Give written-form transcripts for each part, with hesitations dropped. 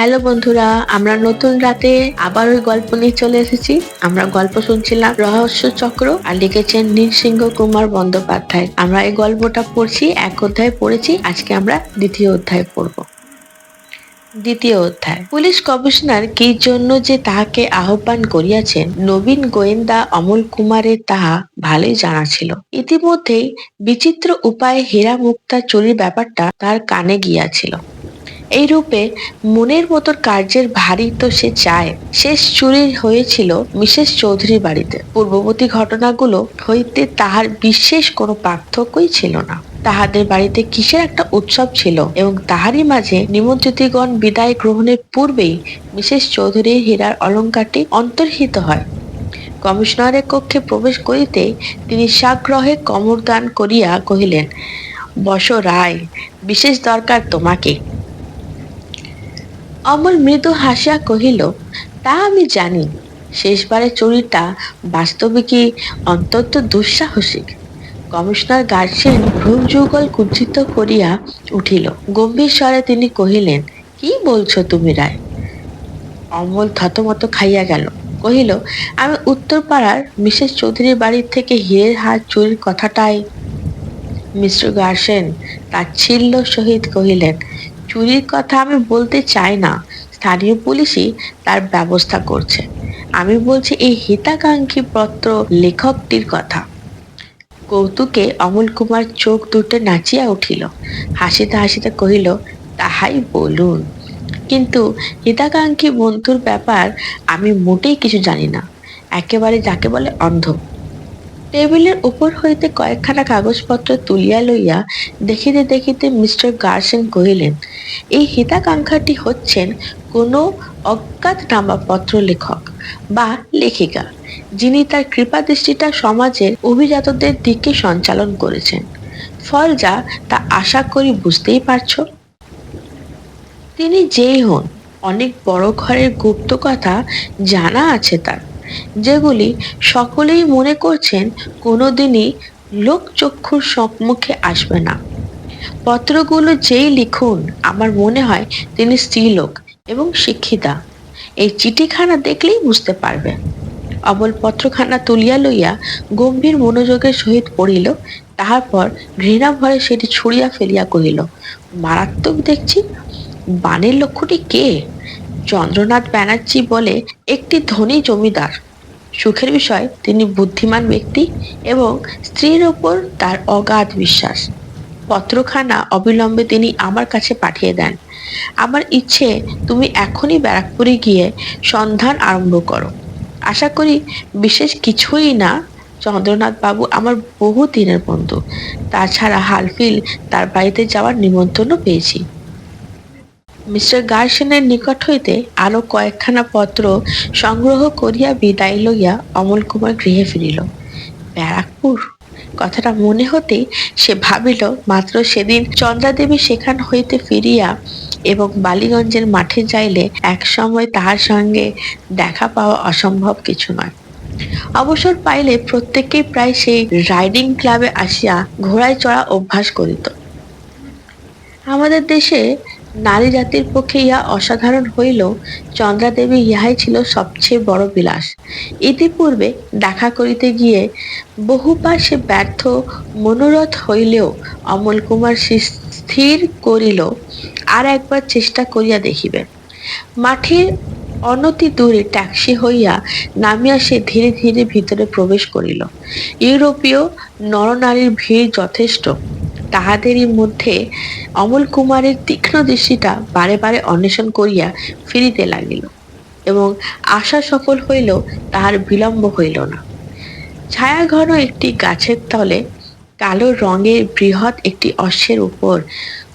Hello বন্ধুরা, আমরা নতুন রাতে আবার ওই গল্প নিয়ে চলে এসেছি। আমরা গল্প শুনছিলাম রহস্য চক্র, আর লিখেছেন নৃসিংহ কুমার বন্দ্যোপাধ্যায়। আমরা এই গল্পটা পড়ছি, এক অধ্যায় পড়েছি, আজকে আমরা দ্বিতীয় অধ্যায় পড়ব। দ্বিতীয় অধ্যায়। পুলিশ কমিশনার কি জন্য যে তাহাকে আহ্বান করিয়াছেন, নবীন গোয়েন্দা অমল কুমারের তাহা ভালোই জানা ছিল। ইতিমধ্যেই বিচিত্র উপায়ে হীরা মুক্তা চুরির ব্যাপারটা তার কানে গিয়াছিল। এই রূপে মনের মতো কার্যের ভারী তো সে চায়। শেষ চুরি হয়েছিল মিসেস চৌধুরীর বাড়িতে। পূর্ববর্তী ঘটনাগুলো হইতে তাহার বিশেষ কোনো পার্থক্যই ছিল না। তাহাদের বাড়িতে কিসের একটা উৎসব ছিল এবং তাহারই মাঝে নিমন্ত্রিতগণ বিদায় গ্রহণের পূর্বেই মিসেস চৌধুরীর হীরার অলঙ্কারটি অন্তর্হিত হয়। কমিশনারের কক্ষে প্রবেশ করিতে তিনি সাগ্রহে কমরদান করিয়া কহিলেন, বসো রায়, বিশেষ দরকার তোমাকে। অমল মৃদু হাসিয়া কহিল, তা আমি জানি। শেষবারের চুরিটা বাস্তবে কি অত্যন্ত দুঃসাহসিক। কমিশনার গার্সেন ভ্রূযুগল কুঞ্চিত করিয়া উঠিল। গম্ভীর স্বরে তিনি কহিলেন, কি বলছো তুমি রায়? অমল থতমত খাইয়া গেল। কহিল, আমি উত্তরপাড়ার মিসেস চৌধুরীর বাড়ি থেকে হীরের হার চুরির কথাটাই। মিস্টার গার্সেন তাচ্ছিল্য সহিত কহিলেন, চুরির কথা আমি বলতে চাই না, স্থানীয় পুলিশই তার ব্যবস্থা করছে। আমি বলছি এই হিতাকাঙ্ক্ষী পত্র লেখকটির কথা। কৌতুকে অমল কুমার চোখ দুটো নাচিয়া উঠিল। হাসিতে হাসিতে কহিল, তাহাই বলুন, কিন্তু হিতাকাঙ্ক্ষী বন্ধুর ব্যাপার আমি মোটেই কিছু জানি না, একেবারে যাকে বলে অন্ধ। টেবিলের উপর হইতে কয়েকখানা কাগজপত্র তুলিয়া লইয়া দেখিতে দেখিতে মিস্টার গার্সেন কহিলেন, এই হিতাকাঙ্ক্ষাটি হচ্ছেন কোনো অজ্ঞাতনামা পত্র লেখক বা লেখিকা, যিনি তার কৃপা দৃষ্টিটা সমাজের অভিজাতদের দিকে সঞ্চালন করেছেন। ফল যা তা আশা করি বুঝতেই পারছ। তিনি যেই হন, অনেক বড় ঘরের গুপ্ত কথা জানা আছে তার, যেগুলি সকলেই মনে করছেন কোনোদিনই লোকচক্ষুর সম্মুখে আসবে না। পত্রগুলো যেই লিখুন, আমার মনে হয় তিনি স্ত্রীলোক এবং শিক্ষিতা। এই চিঠিখানা দেখলেই বুঝতে পারবে। অমল পত্রখানা তুলিয়া লইয়া গম্ভীর মনোযোগের সহিত পড়িল। তাহার পর ঘৃণা ভরে সেটি ছুঁড়িয়া ফেলিয়া কহিল, মারাত্মক দেখছি। বানের লক্ষ্যটি কে? চন্দ্রনাথ ব্যানার্জি বলে একটি ধনী জমিদার। সুখের বিষয়, তিনি বুদ্ধিমান ব্যক্তি এবং স্ত্রীর ওপর তার অগাধ বিশ্বাস। পত্রখানা অবিলম্বে তিনি আমার কাছে পাঠিয়ে দেন। আমার ইচ্ছে তুমি এখনই ব্যারাকপুরে গিয়ে সন্ধান আরম্ভ করো। আশা করি বিশেষ কিছুই না। চন্দ্রনাথ বাবু আমার বহু দিনের বন্ধু। তাছাড়া হালফিল তার বাড়িতে যাওয়ার নিমন্ত্রণও পেয়েছি। মিস্টার গার্সেনের নিকট হইতে আরো কয়েকখানা পত্র সংগ্রহ করিয়া বিদায় লইয়া অমল কুমার গৃহে ফিরিল। ব্যারাকপুর কথাটা মনে হতেই সে ভাবিল, মাত্র সেদিন চন্দ্রাদেবী সেখান হইতে ফিরিয়া এবং বালিগঞ্জের মাঠে যাইলে এক সময় তাহার সঙ্গে দেখা পাওয়া অসম্ভব কিছু নয়। অবসর পাইলে প্রত্যেকেই প্রায় সেই রাইডিং ক্লাবে আসিয়া ঘোড়ায় চড়া অভ্যাস করিত। আমাদের দেশে নারী জাতির পক্ষে ইহা অসাধারণ হইলেও চন্দ্রাদেবী ইহাই ছিল সবচেয়ে বড় বিলাস। ইতিপূর্বে দেখা করিতে গিয়ে বহুবার সে ব্যর্থ মনোরথ হইলেও অমল কুমার স্থির করিল আর একবার চেষ্টা করিয়া দেখিবে। মাঠের অনতি দূরে ট্যাক্সি হইয়া নামিয়া সে ধীরে ধীরে ভিতরে প্রবেশ করিল। ইউরোপীয় নরনারীর ভিড় যথেষ্ট। তাহাদেরই মধ্যে অমল কুমারের তীক্ষ্ণ দৃষ্টিটা বারে বারে অন্বেষণ করিয়া ফিরিতে লাগিল এবং আশা সফল হইল, তাহার বিলম্ব হইল না। ছায়াঘন একটি গাছের তলে কালো রঙের বৃহৎ একটি অশ্বের উপর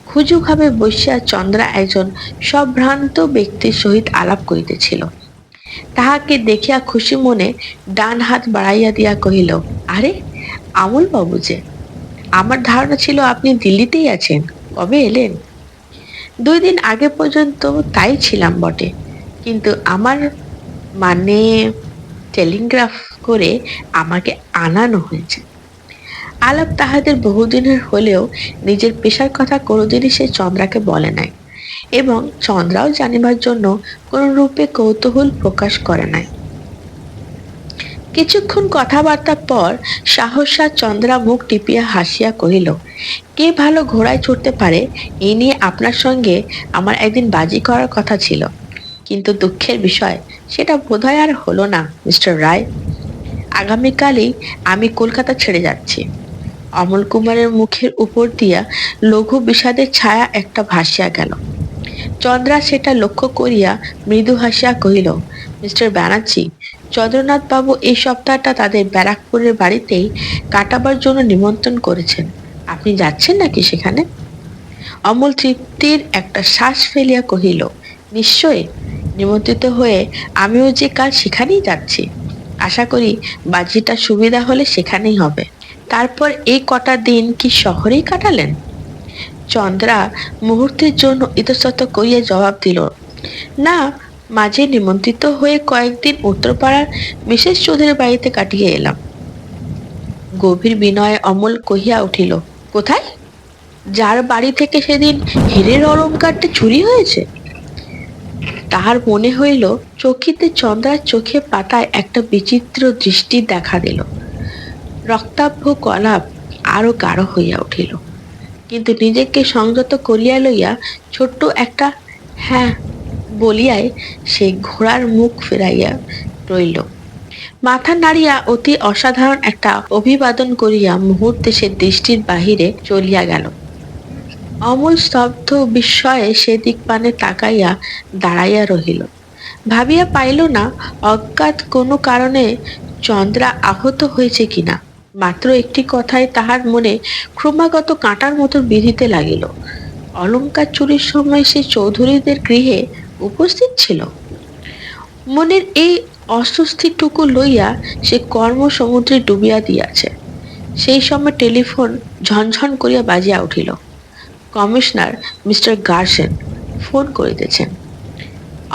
খুজুভাবে বসিয়া চন্দ্রা একজন সম্ভ্রান্ত ব্যক্তির সহিত আলাপ করিতেছিল। তাহাকে দেখিয়া খুশি মনে ডান হাত বাড়াইয়া দিয়া কহিল, আরে আমল বাবু যে! আমার ধারণা ছিল আপনি দিল্লিতেই আছেন। কবে এলেন? 2 দিন আগে পর্যন্ত তাই ছিলাম বটে, কিন্তু আমার মানে টেলিগ্রাফ করে আমাকে আনানো হয়েছে। আলাপ তাহাদের বহুদিনের হলেও নিজের পেশার কথা কোনোদিনই সে চন্দ্রাকে বলে নাই। এবং চন্দ্রাও জানিবার জন্য কোন রূপে কৌতূহল প্রকাশ করে নাই। কিছুক্ষণ কথাবার্তার পর সহসা চন্দ্রা মুখ টিপিয়া হাসিয়া কহিল, কে ভালো ঘোড়ায় চড়তে পারে এই নিয়ে আপনার সঙ্গে আমার একদিন বাজি করার কথা ছিল, কিন্তু দুঃখের বিষয় সেটা বোধহয় আর হলো না মিস্টার রায়। আগামীকালই আমি কলকাতা ছেড়ে যাচ্ছি। অমল কুমারের মুখের উপর দিয়া লঘু বিষাদের ছায়া একটা ভাসিয়া গেল। চন্দ্রা সেটা লক্ষ্য করিয়া মৃদু হাসিয়া কহিল, মিস্টার ব্যানার্জি, চন্দ্রনাথ বাবু এই সপ্তাহটা তাদের ব্যারাকপুরের বাড়িতেই কাটাবার জন্য নিমন্ত্রণ করেছেন। আপনি যাচ্ছেন নাকি সেখানে? অমল তৃপ্তির একটা শ্বাস ফেলিয়া কহিল, নিশ্চয়, নিমন্ত্রিত হয়ে আমিও যে কাল সেখানেই যাচ্ছি। আশা করি বাজিটা সুবিধা হলে সেখানেই হবে। তারপর এই কটা দিন কি শহরেই কাটালেন? চন্দ্রা মুহূর্তের জন্য ইতস্তত করিয়া জবাব দিল, না, মাঝে নিমন্ত্রিত হয়ে কয়েকদিন উত্তরপাড়ার মিসেস চৌধুরীর বাড়িতে কাটিয়ে এলাম। গভীর বিনয়ে অমল কহিয়া উঠিল, কোথায়? যার বাড়ি থেকে সেদিন হীরের অলঙ্কারটা চুরি হয়েছে। তাহার মনে হইল চকিতে চন্দ্রার চোখে পাতায় একটা বিচিত্র দৃষ্টি দেখা দিল। রক্তাভ কলাপ আরো গাঢ় হইয়া উঠিল, কিন্তু নিজেকে সংযত করিয়া লইয়া ছোট্ট একটা হ্যাঁ বলিয়াই সে ঘোড়ার মুখ ফেরাইয়া রইল। মাথা নাড়িয়া অতি অসাধারণ একটা অভিবাদন করিয়া মুহূর্তে সে দৃষ্টির বাহিরে চলিয়া গেল। অমল স্তব্ধ বিস্ময়ে সেদিক পানে তাকাইয়া দাঁড়াইয়া রহিল। ভাবিয়া পাইল না অজ্ঞাত কোনো কারণে চন্দ্রা আহত হয়েছে কিনা। মাত্র একটি কথাই তাহার মনে ক্রমাগত কাঁটার মতো বিঁধিতে লাগিল, অলংকার চুরির সময় সে চৌধুরীদের গৃহে উপস্থিত ছিল। মনের এই অস্বস্তিটুকু লইয়া সে কর্ম সমুদ্রে ডুবিয়া দিয়াছে। সেই সময় টেলিফোন ঝনঝন করিয়া বাজিয়া উঠিল। কমিশনার মিস্টার গার্সেন ফোন করিতেছেন।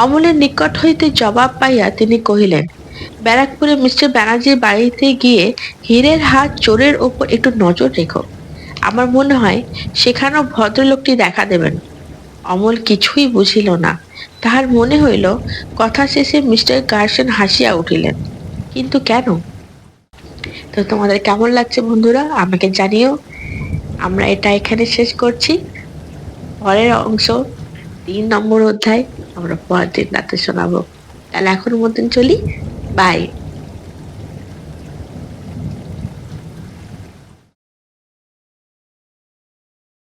অমলের নিকট হইতে জবাব পাইয়া তিনি কহিলেন, ব্যারাকপুরে মিস্টার ব্যানার্জির বাড়িতে গিয়ে হীরের হাত চোরের ওপর একটু নজর রেখো। আমার মনে হয় সেখানেও ভদ্রলোকটি দেখা দেবেন। অমল কিছুই বুঝিল না। তাহার মনে হইল কথা শেষে মিস্টার গার্সেন হাসিয়া উঠিলেন, কিন্তু কেন? তো তোমাদের কেমন লাগছে বন্ধুরা আমাকে জানিও। আমরা এটা এখানে শেষ করছি। পরের অংশ 3 নম্বর অধ্যায় আমরা পরের দিন রাতে শোনাবো। তাহলে এখন মতন চলি, বাই।